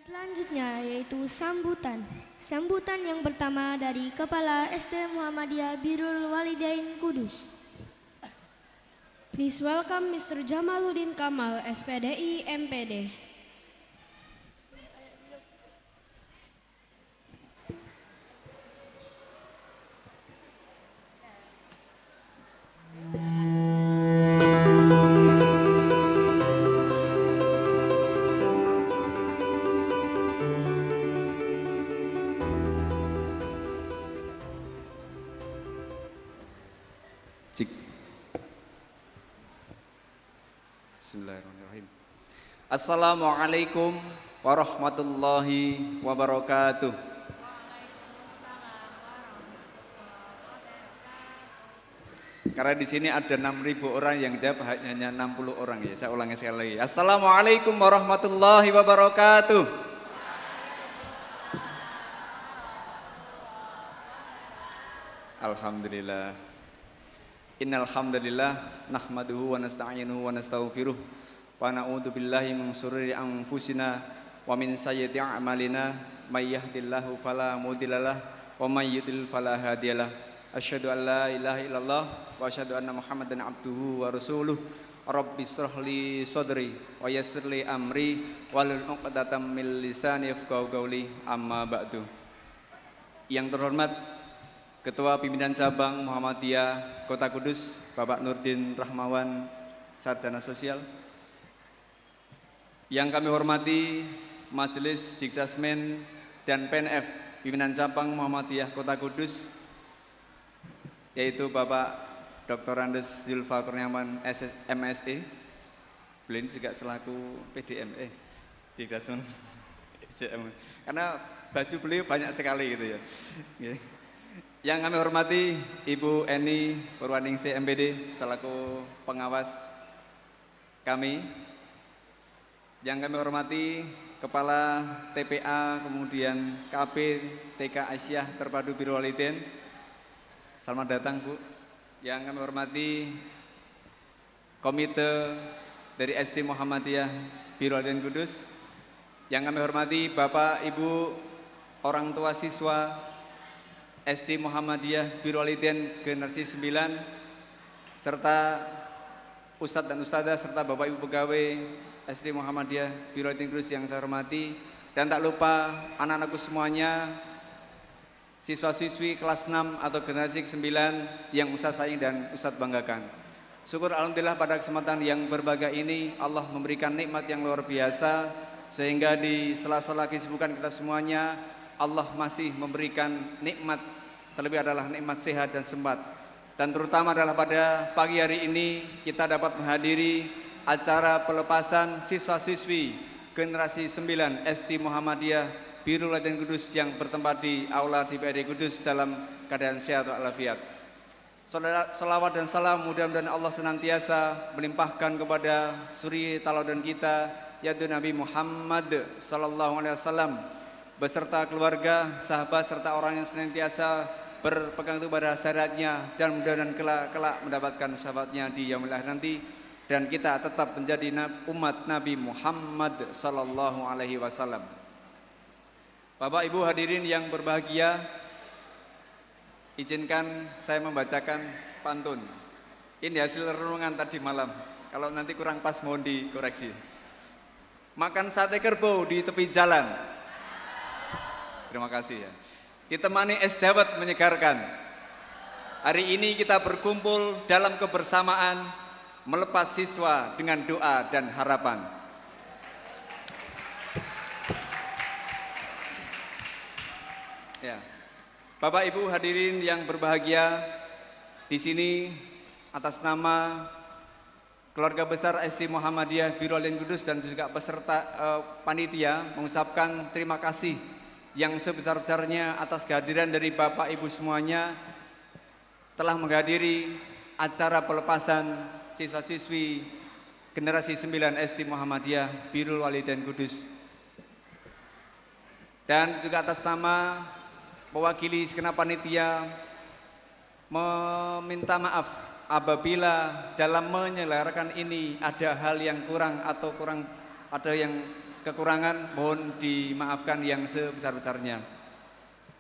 Selanjutnya yaitu sambutan. Sambutan yang pertama dari Kepala SD Muhammadiyah Birrul Walidain Kudus. Please welcome Mr. Jamaluddin Kamal, SPDI MPD. Cik. Bismillahirrahmanirrahim. Assalamualaikum warahmatullahi wabarakatuh. Karena di sini ada 6.000 orang yang jawab hanya 60 orang ya. Saya ulangi sekali lagi. Assalamualaikum warahmatullahi wabarakatuh. Alhamdulillah. Innal hamdalillah nahmaduhu wa nasta'inuhu wa nastaghfiruh wa na'udzu billahi min shururi anfusina wa min sayyiati a'malina may yahdihillahu fala mudhillalah wa may yudlil fala hadiyalah. Asyhadu an la ilaha illallah wa asyhadu anna Muhammadan abduhu wa rasuluh. Rabbi shrah li sadri wa yassir li amri wahlul 'uqdatam min lisani yafqahu qawli, amma ba'du. Yang terhormat Ketua Pimpinan Cabang Muhammadiyah Kota Kudus, Bapak Nurdin Rahmawan, Sarjana Sosial. Yang kami hormati Majelis Dikdasmen dan PNF Pimpinan Cabang Muhammadiyah Kota Kudus, yaitu Bapak Dr. Andes Zulfa Kurniawan MSE. Beliau ini juga selaku PDME Dikdasmen. Karena baju beliau banyak sekali gitu ya. Yang kami hormati Ibu Eni Purwaningsih MPD selaku pengawas kami. Yang kami hormati Kepala TPA, kemudian KB TK Aisyah Terpadu Birrul Walidain. Selamat datang Bu. Yang kami hormati Komite dari SD Muhammadiyah Birrul Walidain Kudus. Yang kami hormati Bapak Ibu orang tua siswa SD Muhammadiyah Birrul Walidain generasi 9, serta Ustadz dan Ustadzah serta Bapak Ibu pegawai SD Muhammadiyah Birrul Walidain Kudus yang saya hormati, dan tak lupa anak-anakku semuanya, siswa-siswi kelas 6 atau generasi ke-9 yang Ustadz sayang dan Ustadz banggakan. Syukur alhamdulillah pada kesempatan yang berbahagia ini Allah memberikan nikmat yang luar biasa, sehingga di sela-sela kesibukan kita semuanya Allah masih memberikan nikmat, terlebih adalah nikmat sehat dan sempat. Dan terutama adalah pada pagi hari ini kita dapat menghadiri acara pelepasan siswa-siswi generasi 9 SD Muhammadiyah Birrul Walidain Kudus yang bertempat di Aula DPRD Kudus dalam keadaan sehat walafiat. Salawat dan salam mudah-mudahan Allah senantiasa melimpahkan kepada suri teladan kita, yaitu Nabi Muhammad sallallahu alaihi wasallam, beserta keluarga, sahabat, serta orang yang senantiasa berpegang teguh pada syariatnya, dan mudah-mudahan kelak mendapatkan syafaatnya di yaumil akhir nanti, dan kita tetap menjadi umat Nabi Muhammad sallallahu alaihi wasallam. Bapak Ibu hadirin yang berbahagia, izinkan saya membacakan pantun. Ini hasil renungan tadi malam. Kalau nanti kurang pas mohon dikoreksi. Makan sate kerbau di tepi jalan. Terima kasih ya. Ditemani es dawet menyegarkan. Hari ini kita berkumpul dalam kebersamaan melepas siswa dengan doa dan harapan. Ya. Bapak Ibu hadirin yang berbahagia, di sini atas nama keluarga besar SD Muhammadiyah Birrul Walidain Kudus dan juga peserta panitia mengucapkan terima kasih yang sebesar-besarnya atas kehadiran dari Bapak Ibu semuanya telah menghadiri acara pelepasan siswa-siswi generasi 9 SD Muhammadiyah Birrul Walidain Kudus. Dan juga atas nama mewakili segenap panitia meminta maaf apabila dalam menyelenggarakan ini ada hal yang kurang atau ada yang kekurangan mohon dimaafkan yang sebesar-besarnya.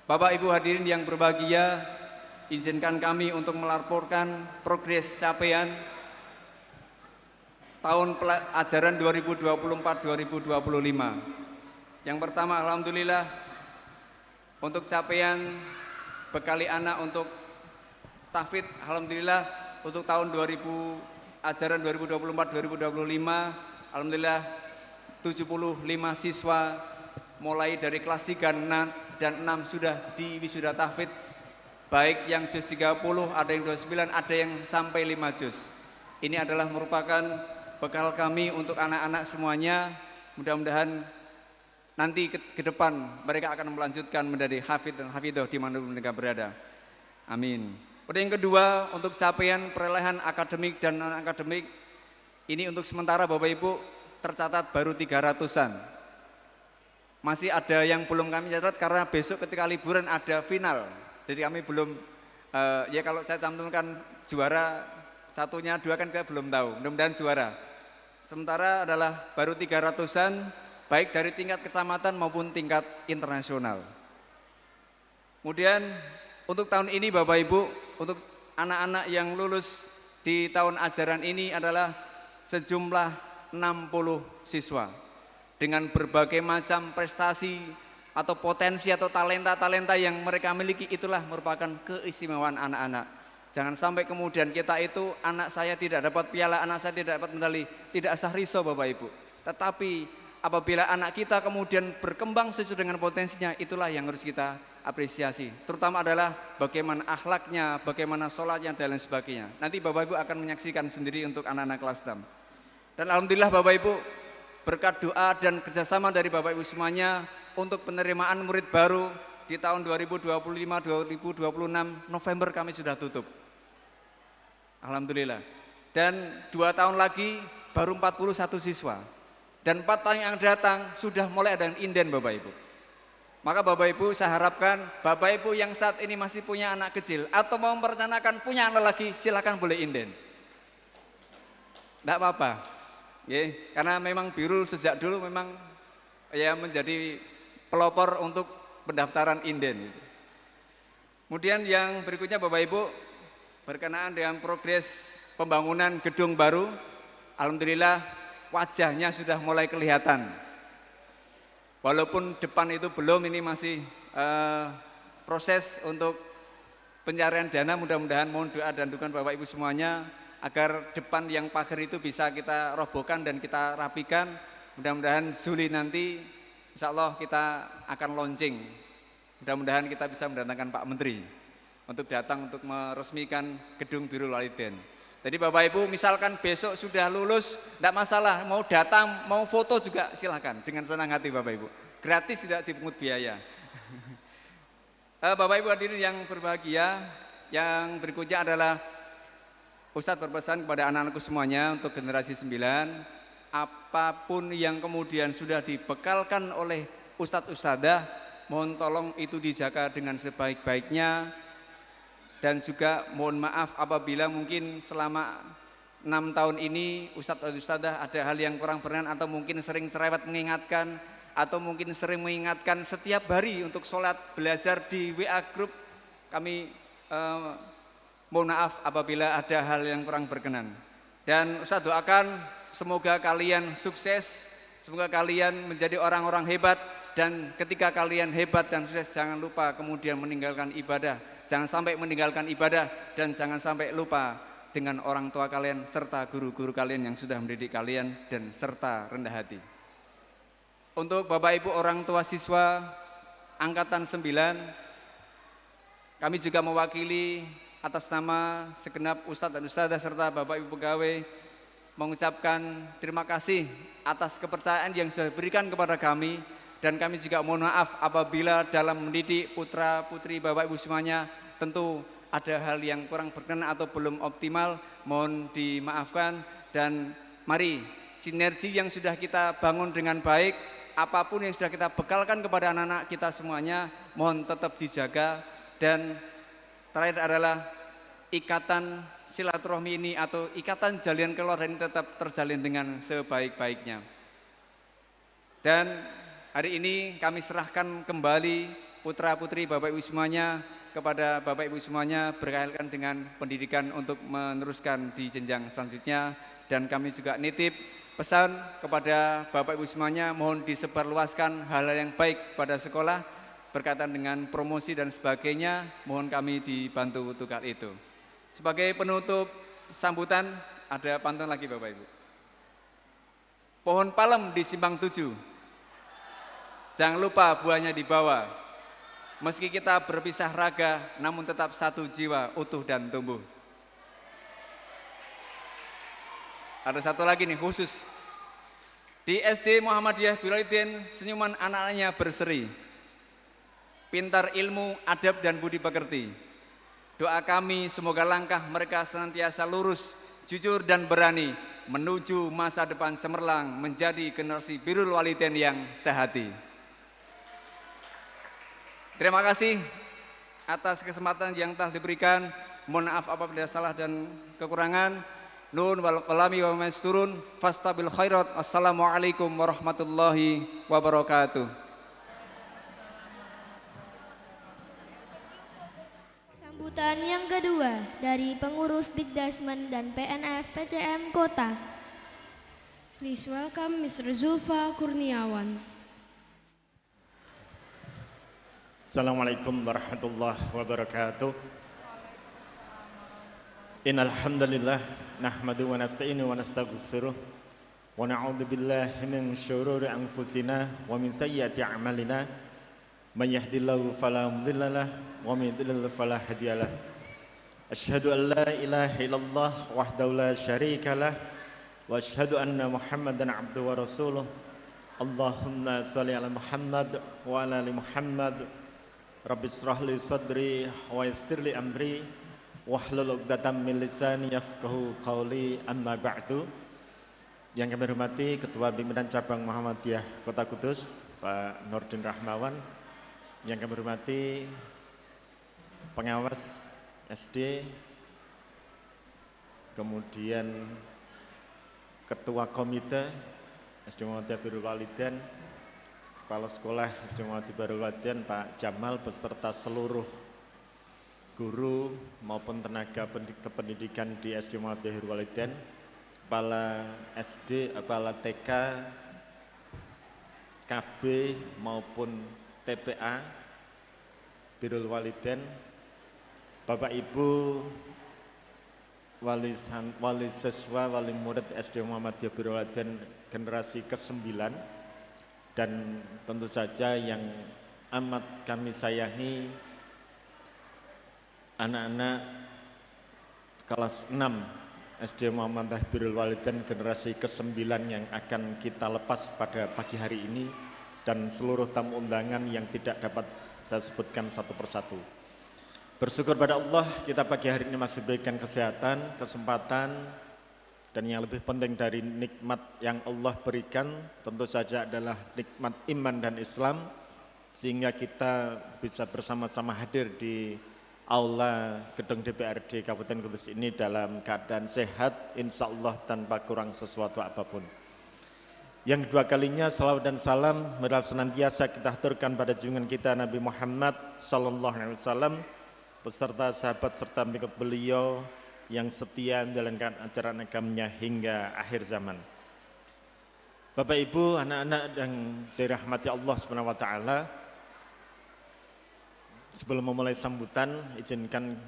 Bapak Ibu hadirin yang berbahagia, izinkan kami untuk melaporkan progres capaian tahun ajaran 2024-2025. Yang pertama, alhamdulillah untuk capaian bekali anak untuk tahfidz, alhamdulillah untuk tahun ajaran 2024-2025, alhamdulillah 75 siswa mulai dari kelas 3 dan 6 sudah di wisuda tahfidz, baik yang juz 30, ada yang 29, ada yang sampai 5 juz. Ini adalah merupakan bekal kami untuk anak-anak semuanya. Mudah-mudahan nanti ke depan mereka akan melanjutkan menjadi hafidz dan hafidhah dimanapun mereka berada. Amin. Kemudian yang kedua, untuk capaian perolehan akademik dan non-akademik, ini untuk sementara Bapak Ibu tercatat baru 300-an. Masih ada yang belum kami catat karena besok ketika liburan ada final. Jadi kami belum, ya kalau saya cantumkan juara satunya, dua kan kita belum tahu, mudah-mudahan juara. Sementara adalah baru 300-an, baik dari tingkat kecamatan maupun tingkat internasional. Kemudian untuk tahun ini Bapak Ibu, untuk anak-anak yang lulus di tahun ajaran ini adalah sejumlah 60 siswa dengan berbagai macam prestasi atau potensi atau talenta-talenta yang mereka miliki. Itulah merupakan keistimewaan anak-anak. Jangan sampai kemudian kita itu anak saya tidak dapat piala, anak saya tidak dapat medali, tidak usah risau Bapak Ibu. Tetapi apabila anak kita kemudian berkembang sesuai dengan potensinya, itulah yang harus kita apresiasi. Terutama adalah bagaimana akhlaknya, bagaimana sholatnya dan lain sebagainya. Nanti Bapak Ibu akan menyaksikan sendiri untuk anak-anak kelas 6. Dan alhamdulillah Bapak Ibu, berkat doa dan kerjasama dari Bapak Ibu semuanya untuk penerimaan murid baru di tahun 2025-2026 November kami sudah tutup. Alhamdulillah. Dan 2 tahun lagi baru 41 siswa. Dan 4 tahun yang datang sudah mulai ada yang inden Bapak Ibu. Maka Bapak Ibu saya harapkan Bapak Ibu yang saat ini masih punya anak kecil atau mau merencanakan punya anak lagi, silakan boleh inden. Tidak apa-apa. Ya, karena memang Birul sejak dulu memang ya menjadi pelopor untuk pendaftaran inden. Kemudian yang berikutnya Bapak Ibu, berkenaan dengan progres pembangunan gedung baru, alhamdulillah wajahnya sudah mulai kelihatan. Walaupun depan itu belum, ini masih proses untuk pencarian dana. Mudah-mudahan mohon doa dan dukungan Bapak Ibu semuanya agar depan yang pagar itu bisa kita robohkan dan kita rapikan. Mudah-mudahan Juli nanti insya Allah kita akan launching. Mudah-mudahan kita bisa mendatangkan Pak Menteri untuk datang untuk meresmikan gedung Birrul Walidain. Jadi Bapak Ibu misalkan besok sudah lulus, tidak masalah, mau datang, mau foto juga silakan dengan senang hati Bapak Ibu. Gratis, tidak dipungut biaya. Bapak Ibu hadirin yang berbahagia, yang berikutnya adalah Ustadz berpesan kepada anak-anakku semuanya untuk generasi 9, apapun yang kemudian sudah dibekalkan oleh Ustadz-Ustadzah, mohon tolong itu dijaga dengan sebaik-baiknya. Dan juga mohon maaf apabila mungkin selama 6 tahun ini Ustadz-Ustadzah ada hal yang kurang berkenan atau mungkin sering cerewet mengingatkan, atau mungkin sering mengingatkan setiap hari untuk sholat belajar di WA Group. Kami mohon maaf apabila ada hal yang kurang berkenan. Dan Ustadz doakan semoga kalian sukses, semoga kalian menjadi orang-orang hebat. Dan ketika kalian hebat dan sukses, jangan lupa kemudian meninggalkan ibadah. Jangan sampai meninggalkan ibadah dan jangan sampai lupa dengan orang tua kalian serta guru-guru kalian yang sudah mendidik kalian dan serta rendah hati. Untuk Bapak Ibu orang tua siswa angkatan 9, kami juga mewakili atas nama segenap Ustadz dan Ustadzah serta Bapak Ibu pegawai mengucapkan terima kasih atas kepercayaan yang sudah diberikan kepada kami. Dan kami juga mohon maaf apabila dalam mendidik putra putri Bapak Ibu semuanya tentu ada hal yang kurang berkenan atau belum optimal, mohon dimaafkan. Dan mari sinergi yang sudah kita bangun dengan baik, apapun yang sudah kita bekalkan kepada anak-anak kita semuanya, mohon tetap dijaga. Dan terakhir adalah ikatan silaturahmi ini atau ikatan jalinan keluarga ini tetap terjalin dengan sebaik-baiknya. Dan hari ini kami serahkan kembali putra-putri Bapak Ibu semuanya kepada Bapak Ibu semuanya berkaitan dengan pendidikan untuk meneruskan di jenjang selanjutnya. Dan kami juga nitip pesan kepada Bapak Ibu semuanya, mohon disebarluaskan hal-hal yang baik pada sekolah berkaitan dengan promosi dan sebagainya, mohon kami dibantu untuk hal itu. Sebagai penutup sambutan, ada pantun lagi Bapak Ibu. Pohon palem di Simpang 7, jangan lupa buahnya dibawa. Meski kita berpisah raga, namun tetap satu jiwa utuh dan tumbuh. Ada satu lagi nih khusus. Di SD Muhammadiyah Birul Walidain, senyuman anak-anaknya berseri. Pintar ilmu, adab dan budi pekerti. Doa kami semoga langkah mereka senantiasa lurus, jujur dan berani menuju masa depan cemerlang menjadi generasi Birul Walidain yang sehati. Terima kasih atas kesempatan yang telah diberikan. Mohon maaf apabila salah dan kekurangan. Nun wal qalami wa masturun fastabil khairat. Assalamualaikum warahmatullahi wabarakatuh. Sambutan yang kedua dari pengurus Dikdasmen dan PNF PCM Kota. Please welcome Mr. Zulfa Kurniawan. Assalamualaikum warahmatullahi wabarakatuh. Innal hamdalillah nahmadu wa nasta'inu wa nastaghfiruh wa na'udzu billahi min syururi anfusina wa min sayyiati a'malina may yahdihillahu fala mudhillalah wa may yudlil fala hadiyalah. Asyhadu an la ilaha illallah wahdahu la syarikalah wa asyhadu anna Muhammadan abduhu wa rasuluh. Allahumma shalli ala Muhammad wa ala ali Muhammad. Rabbi shrah li sadri wa yassir li amri wahlul 'uqdatam min lisani yafqahu qawli, amma ba'du. Yang kami hormati Ketua Pimpinan Cabang Muhammadiyah Kota Kudus, Pak Nurdin Rahmawan. Yang kami hormati pengawas SD, kemudian Ketua Komite SD Muhammadiyah Birul Walidain, Kepala Sekolah SD Muhammadiyah Birul Walidain Pak Jamal beserta seluruh guru maupun tenaga kependidikan di SD Muhammadiyah Birul Walidain, kepala SD, kepala TK, KB maupun TPA Birul Walidain, Bapak Ibu wali siswa, wali murid SD Muhammadiyah Birul Walidain generasi ke-9, dan tentu saja yang amat kami sayangi anak-anak kelas 6 SD Muhammadiyah Birul Walidain generasi ke-9 yang akan kita lepas pada pagi hari ini, dan seluruh tamu undangan yang tidak dapat saya sebutkan satu persatu. Bersyukur pada Allah kita pagi hari ini masih diberikan kesehatan, kesempatan, dan yang lebih penting dari nikmat yang Allah berikan tentu saja adalah nikmat iman dan Islam, sehingga kita bisa bersama-sama hadir di aula gedung DPRD Kabupaten Kudus ini dalam keadaan sehat, insya Allah tanpa kurang sesuatu apapun. Yang kedua kalinya salawat dan salam meral senantiasa kita haturkan pada junjungan kita Nabi Muhammad SAW beserta sahabat serta pengikut beliau yang setia menjalankan ajaran agamanya hingga akhir zaman. Bapak Ibu, anak-anak yang dirahmati Allah SWT, sebelum memulai sambutan, izinkan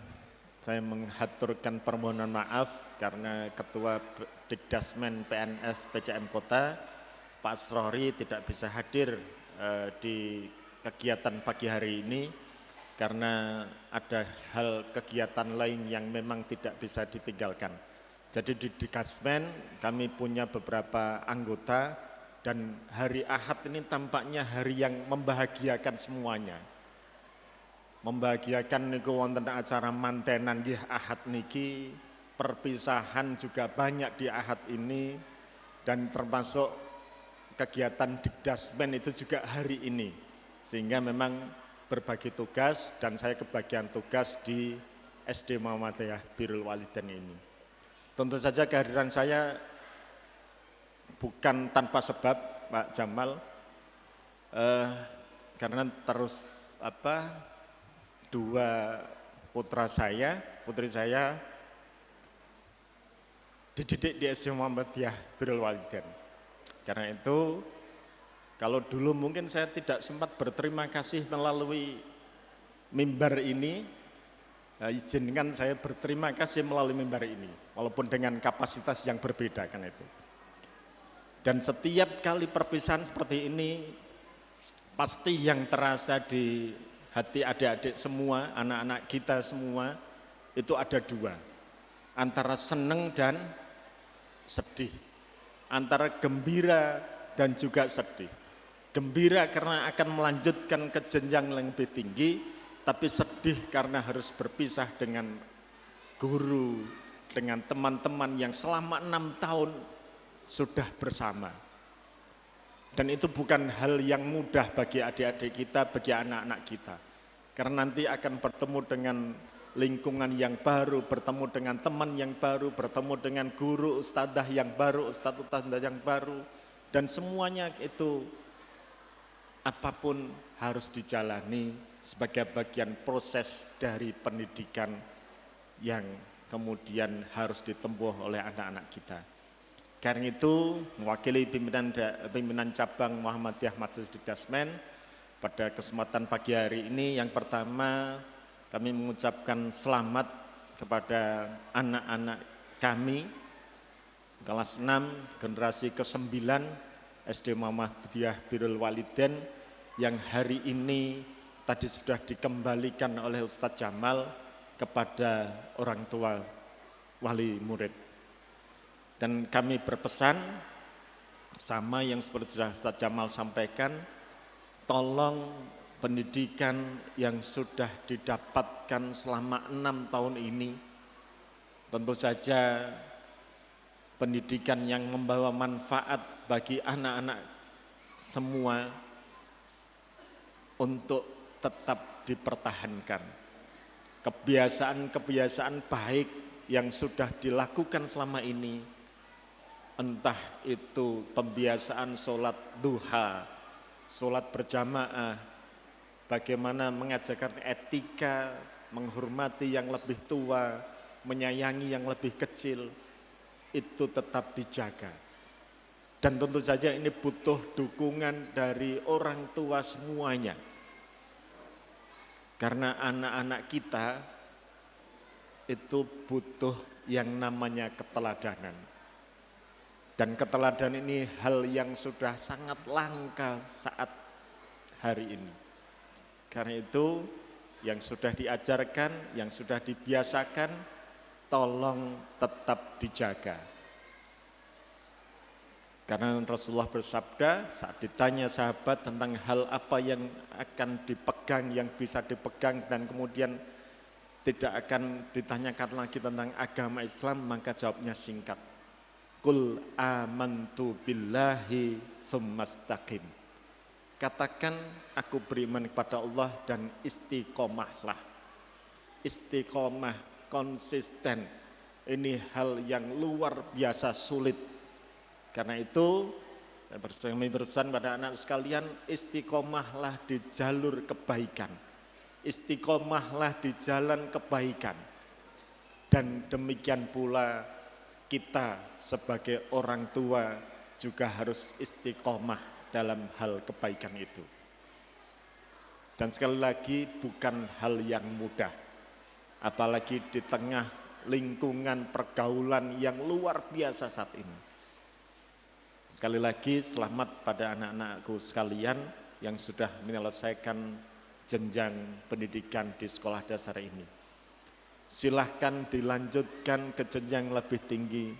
saya menghaturkan permohonan maaf karena Ketua Dikdasmen PNF PCM Kota, Pak Asrori, tidak bisa hadir di kegiatan pagi hari ini karena ada hal kegiatan lain yang memang tidak bisa ditinggalkan. Jadi di Dikdasmen kami punya beberapa anggota, dan hari Ahad ini tampaknya hari yang membahagiakan semuanya. Membahagiakan niku wonten acara mantenan nggih Ahad niki, perpisahan juga banyak di Ahad ini, dan termasuk kegiatan Dikdasmen itu juga hari ini, sehingga memang berbagi tugas, dan saya kebagian tugas di SD Muhammadiyah Birul Walidain ini. Tentu saja kehadiran saya bukan tanpa sebab, Pak Jamal, Eh, karena terus dua putri saya dididik di SD Muhammadiyah Birrul Walidain. Karena itu, kalau dulu mungkin saya tidak sempat berterima kasih melalui mimbar ini, izinkan saya berterima kasih melalui mimbar ini, walaupun dengan kapasitas yang berbeda kan itu. Dan setiap kali perpisahan seperti ini, pasti yang terasa di hati adik-adik semua, anak-anak kita semua, itu ada dua. Antara seneng dan sedih. Antara gembira dan juga sedih. Gembira karena akan melanjutkan ke jenjang yang lebih tinggi, tapi sedih karena harus berpisah dengan guru, dengan teman-teman yang selama 6 tahun sudah bersama. Dan itu bukan hal yang mudah bagi adik-adik kita, bagi anak-anak kita. Karena nanti akan bertemu dengan lingkungan yang baru, bertemu dengan teman yang baru, bertemu dengan guru, ustadzah yang baru, ustadzah yang baru. Dan semuanya itu apapun harus dijalani sebagai bagian proses dari pendidikan yang kemudian harus ditempuh oleh anak-anak kita. Karena itu, mewakili pimpinan cabang Muhammadiyah Majelis Dasmen, pada kesempatan pagi hari ini, yang pertama kami mengucapkan selamat kepada anak-anak kami, kelas 6, generasi ke-9, SD Muhammadiyah Birrul Walidain, yang hari ini tadi sudah dikembalikan oleh Ustadz Jamal kepada orang tua wali murid. Dan kami berpesan, sama yang seperti sudah Ustadz Jamal sampaikan, tolong pendidikan yang sudah didapatkan selama 6 tahun ini, tentu saja pendidikan yang membawa manfaat bagi anak-anak semua untuk tetap dipertahankan. Kebiasaan-kebiasaan baik yang sudah dilakukan selama ini, entah itu pembiasaan sholat duha, sholat berjamaah, bagaimana mengajarkan etika, menghormati yang lebih tua, menyayangi yang lebih kecil, itu tetap dijaga. Dan tentu saja ini butuh dukungan dari orang tua semuanya. Karena anak-anak kita itu butuh yang namanya keteladanan. Dan keteladanan ini hal yang sudah sangat langka saat hari ini. Karena itu yang sudah diajarkan, yang sudah dibiasakan, tolong tetap dijaga. Karena Rasulullah bersabda saat ditanya sahabat tentang hal apa yang akan dipegang, yang bisa dipegang dan kemudian tidak akan ditanyakan lagi tentang agama Islam, maka jawabnya singkat. Qul amantu billahi tsumastaqim. Katakan aku beriman kepada Allah dan istiqomahlah. Istiqomah, konsisten, ini hal yang luar biasa sulit. Karena itu saya berpesan pada anak sekalian, istiqomahlah di jalur kebaikan. Istiqomahlah di jalan kebaikan. Dan demikian pula kita sebagai orang tua juga harus istiqomah dalam hal kebaikan itu. Dan sekali lagi bukan hal yang mudah, apalagi di tengah lingkungan pergaulan yang luar biasa saat ini. Sekali lagi selamat pada anak-anakku sekalian yang sudah menyelesaikan jenjang pendidikan di sekolah dasar ini. Silahkan dilanjutkan ke jenjang lebih tinggi.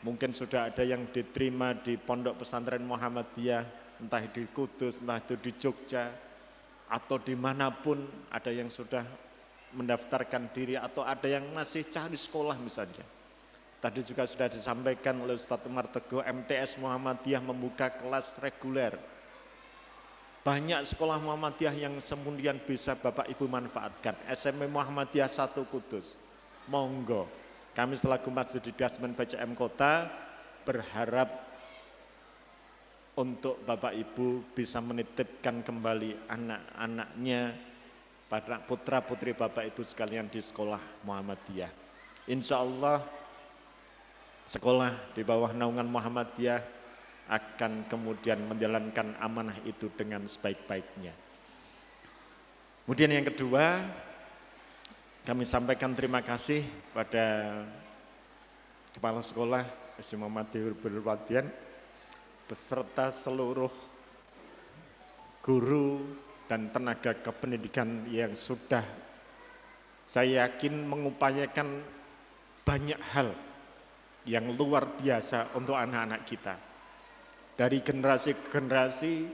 Mungkin sudah ada yang diterima di Pondok Pesantren Muhammadiyah, entah di Kudus, entah itu di Jogja, atau dimanapun ada yang sudah mendaftarkan diri, atau ada yang masih cari sekolah misalnya. Tadi juga sudah disampaikan oleh Ustadz Umar Teguh, MTS Muhammadiyah membuka kelas reguler. Banyak sekolah Muhammadiyah yang kemudian bisa Bapak Ibu manfaatkan. SMP Muhammadiyah 1 Kudus, monggo. Kami selaku Masjid Dasmen BCM Kota berharap untuk Bapak Ibu bisa menitipkan kembali anak-anaknya pada putra-putri Bapak Ibu sekalian di sekolah Muhammadiyah. Insya Allah sekolah di bawah naungan Muhammadiyah akan kemudian menjalankan amanah itu dengan sebaik-baiknya. Kemudian yang kedua, kami sampaikan terima kasih pada Kepala Sekolah SD Muhammadiyah Birrul Walidain beserta seluruh guru dan tenaga kependidikan yang sudah saya yakin mengupayakan banyak hal yang luar biasa untuk anak-anak kita. Dari generasi ke generasi,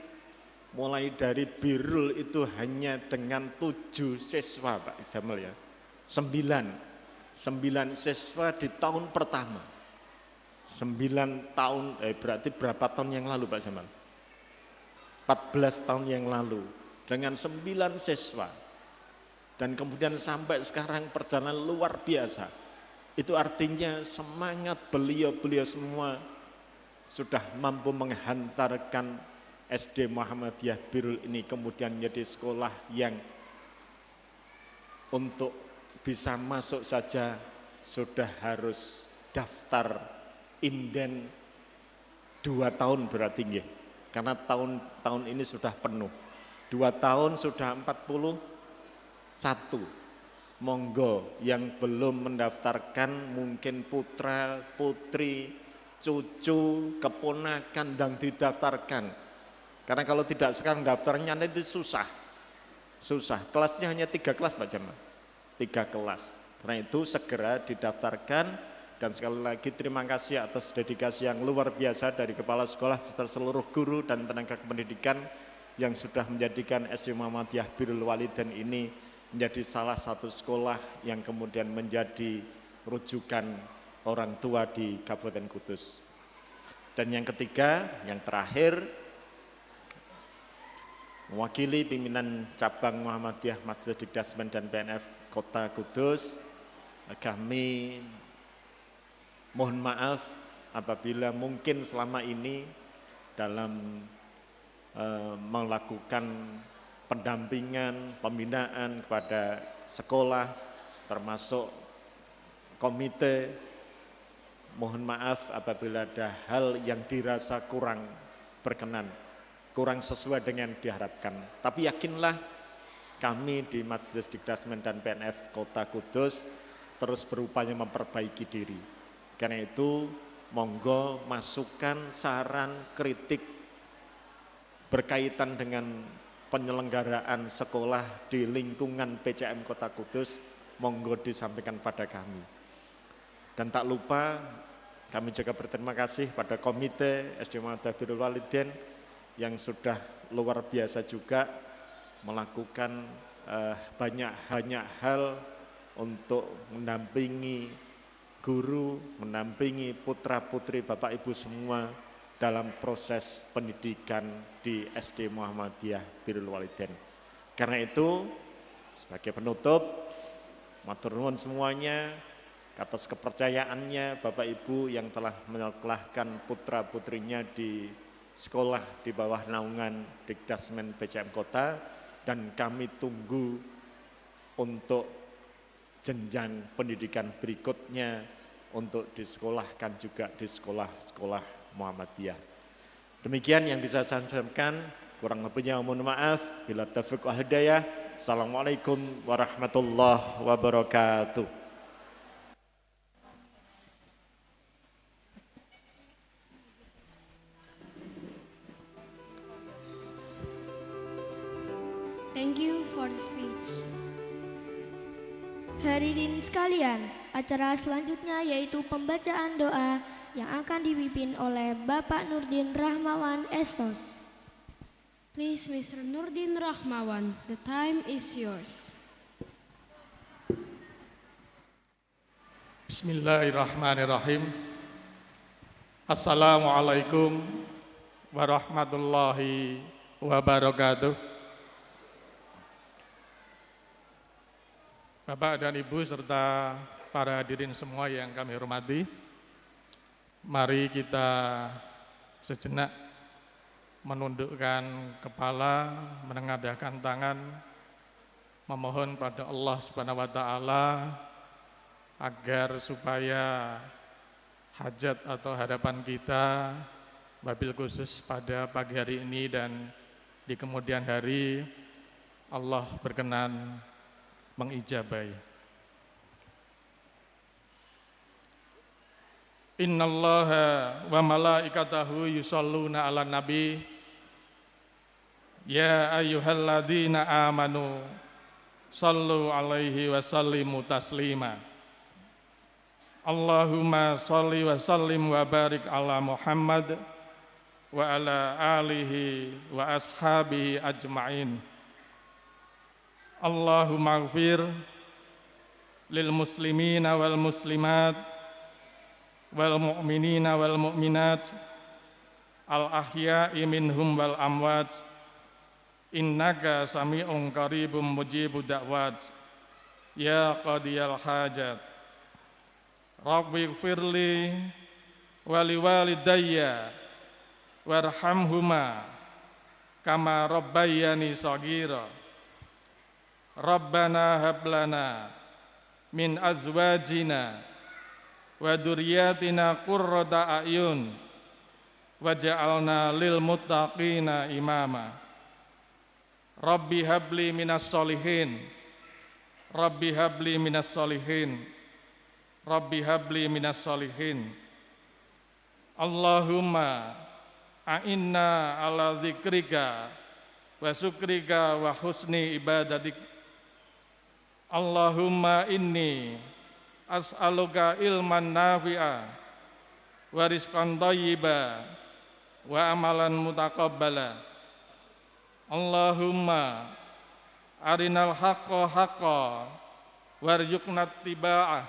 mulai dari Birrul itu hanya dengan 7 siswa Pak Jamal ya, 9 siswa di tahun pertama, 9 tahun, berarti berapa tahun yang lalu Pak Jamal? 14 tahun yang lalu, dengan 9 siswa, dan kemudian sampai sekarang perjalanan luar biasa. Itu artinya semangat beliau-beliau semua sudah mampu menghantarkan SD Muhammadiyah Birrul ini kemudian menjadi sekolah yang untuk bisa masuk saja sudah harus daftar inden 2 tahun berarti nggih. Karena tahun ini sudah penuh. 2 tahun sudah 41. Monggo yang belum mendaftarkan mungkin putra, putri, cucu, keponakan dan didaftarkan. Karena kalau tidak sekarang daftarnya nanti susah. Kelasnya hanya 3 kelas Pak Jamal. 3 kelas. Karena itu segera didaftarkan dan sekali lagi terima kasih atas dedikasi yang luar biasa dari Kepala Sekolah serta seluruh guru dan tenaga pendidikan yang sudah menjadikan SD Muhammadiyah Birrul Walidain ini menjadi salah satu sekolah yang kemudian menjadi rujukan orang tua di Kabupaten Kudus. Dan yang ketiga, yang terakhir, mewakili pimpinan cabang Muhammadiyah Majelis Dikdasmen dan PNF Kota Kudus, kami mohon maaf apabila mungkin selama ini dalam melakukan pendampingan, pembinaan kepada sekolah, termasuk komite, mohon maaf apabila ada hal yang dirasa kurang berkenan, kurang sesuai dengan diharapkan. Tapi yakinlah kami di Majelis Dikdasmen dan PNF Kota Kudus terus berupaya memperbaiki diri. Karena itu monggo masukan, saran, kritik berkaitan dengan penyelenggaraan sekolah di lingkungan PCM Kota Kudus, monggo disampaikan pada kami. Dan tak lupa kami juga berterima kasih pada komite SD Muhammadiyah Birrul Walidain yang sudah luar biasa juga melakukan banyak hal untuk mendampingi guru, mendampingi putra-putri Bapak Ibu semua dalam proses pendidikan di SD Muhammadiyah Birrul Walidain. Karena itu, sebagai penutup, matur nuwun semuanya atas kepercayaannya Bapak Ibu yang telah menyekolahkan putra-putrinya di sekolah di bawah naungan Dikdasmen PCM Kota, dan kami tunggu untuk jenjang pendidikan berikutnya untuk disekolahkan juga di sekolah-sekolah Muhammadiyah. Demikian yang bisa saya sampaikan, kurang lebihnya mohon maaf. Bila taufiq wal hidayah. Assalamualaikum warahmatullahi wabarakatuh. Thank you for the speech. Hadirin sekalian, acara selanjutnya yaitu pembacaan doa yang akan dipimpin oleh Bapak Nurdin Rahmawan Estos. Please, Mr. Nurdin Rahmawan, the time is yours. Bismillahirrahmanirrahim. Assalamualaikum warahmatullahi wabarakatuh. Bapak dan Ibu serta para hadirin semua yang kami hormati, mari kita sejenak menundukkan kepala, menengadahkan tangan, memohon pada Allah Subhanahu wa taala agar supaya hajat atau harapan kita, wabil khusus pada pagi hari ini dan di kemudian hari, Allah berkenan mengijabahi. Innallaha wa malaikatahu yusholluna ala nabi ya ayyuhalladzina amanu sallu alaihi wa sallimu taslima. Allahumma salli wa sallim wa barik ala Muhammad wa ala alihi wa ashabihi ajma'in. Allahumma ighfir lil muslimina wal muslimat wal mu'minina wal mu'minat al ahya'i minhum wal amwat innaka sami'un qaribum mujibud da'wat ya qadiyal hajat. Rabbi ighfirli wa liwalidayya warhamhuma kama rabbayani shaghira. Rabbana hab lana min azwajina wa dzurriyyatina qurrata a'yun waj'alna lil muttaqina imama. Rabbi habli minas solihin, Rabbi habli minas solihin, Rabbi habli minas solihin. Allahumma a'inna ala dzikrika wa syukrika wa husni ibadatik. Allahumma inni as'aluka ilman nafi'a wa rizqan thayyiba wa amalan mutaqabbala. Allahumma arinal haqqa haqqa warzuqna ittiba'ah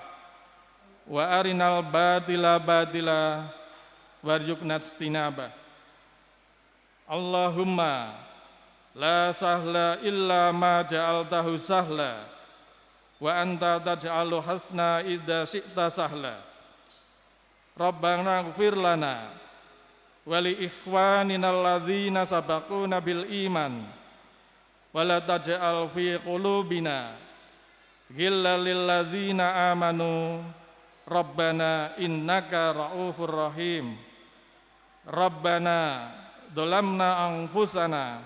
wa arinal batila batila warzuqna ijtinabah. Allahumma la sahla illa ma ja'altahu sahla wa anta taj'alu hasna idza syi'ta sahla. Rabbana ighfir lana wa li ikhwanina alladzina sabaquna bil iman wa la taj'al fi qulubina ghillan lil ladzina amanu Rabbana innaka ra'ufur rahim. Rabbana dhalamna anfusana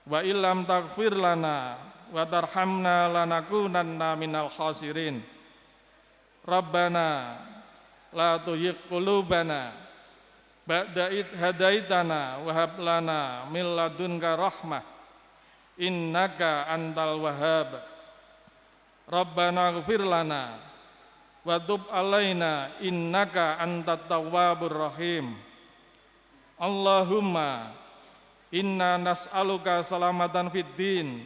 wa illam taghfir lana wa tarhamna lanakunanna minal khasirin. Rabbana la tuzigh qulubana ba'da idh hadaitana wa hab lana min ladunka rahmah innaka antal wahhab. Rabbana ighfir lana wa tub alaina innaka antat tawwabur rahim. Allahumma inna nas'aluka salamatan fid din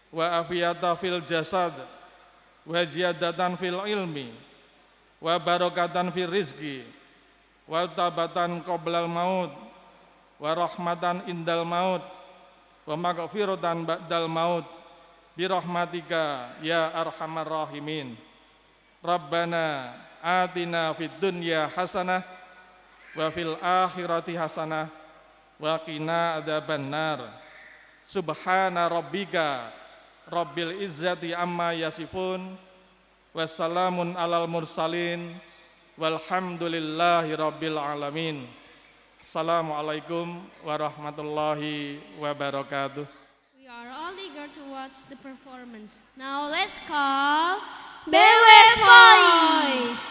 wa afiyata fil jasad wa ziyadatan fil ilmi wa barakatan fil rizki wa tabatan qoblal maut wa rahmatan indal maut wa maghfiratan ba'dal maut birahmatika ya arhamar rahimin. Rabbana atina fid dunya hasanah wa fil akhirati hasanah wa qina adzabannar. Subhana rabbika rabbil izzati amma yasifun wassalamun alal mursalin walhamdulillahi rabbil alamin. Assalamualaikum warahmatullahi wabarakatuh. We are all eager to watch the performance. Now let's call BW Voice.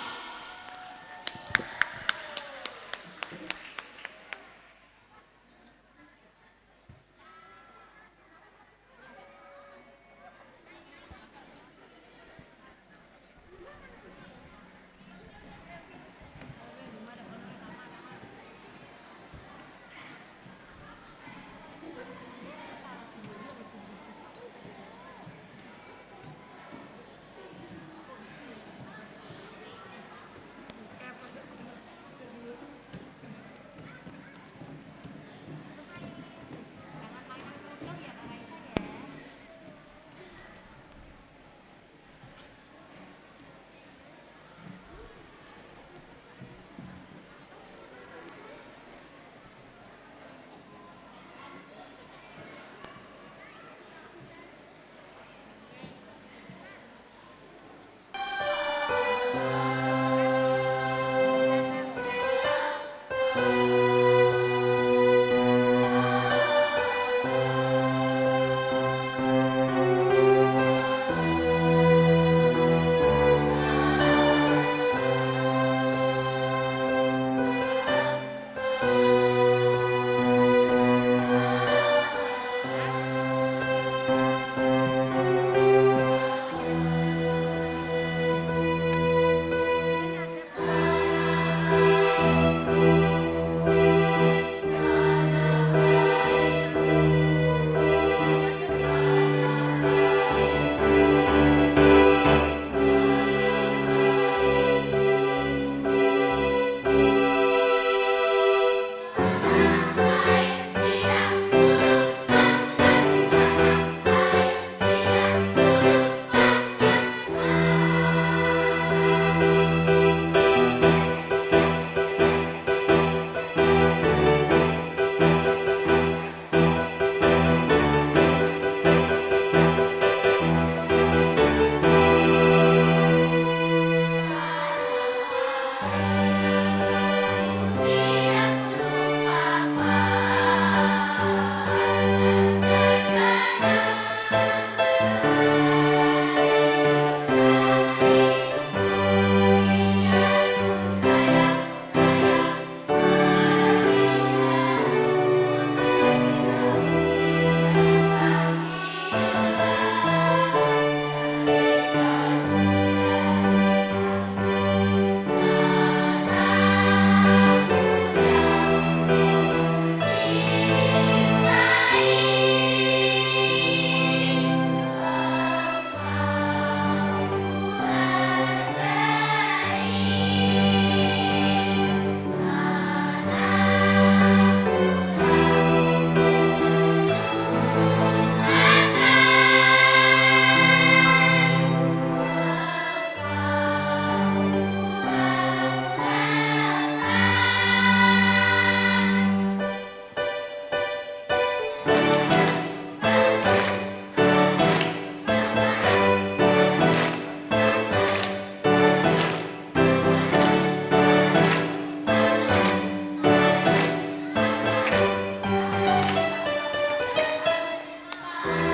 Amin.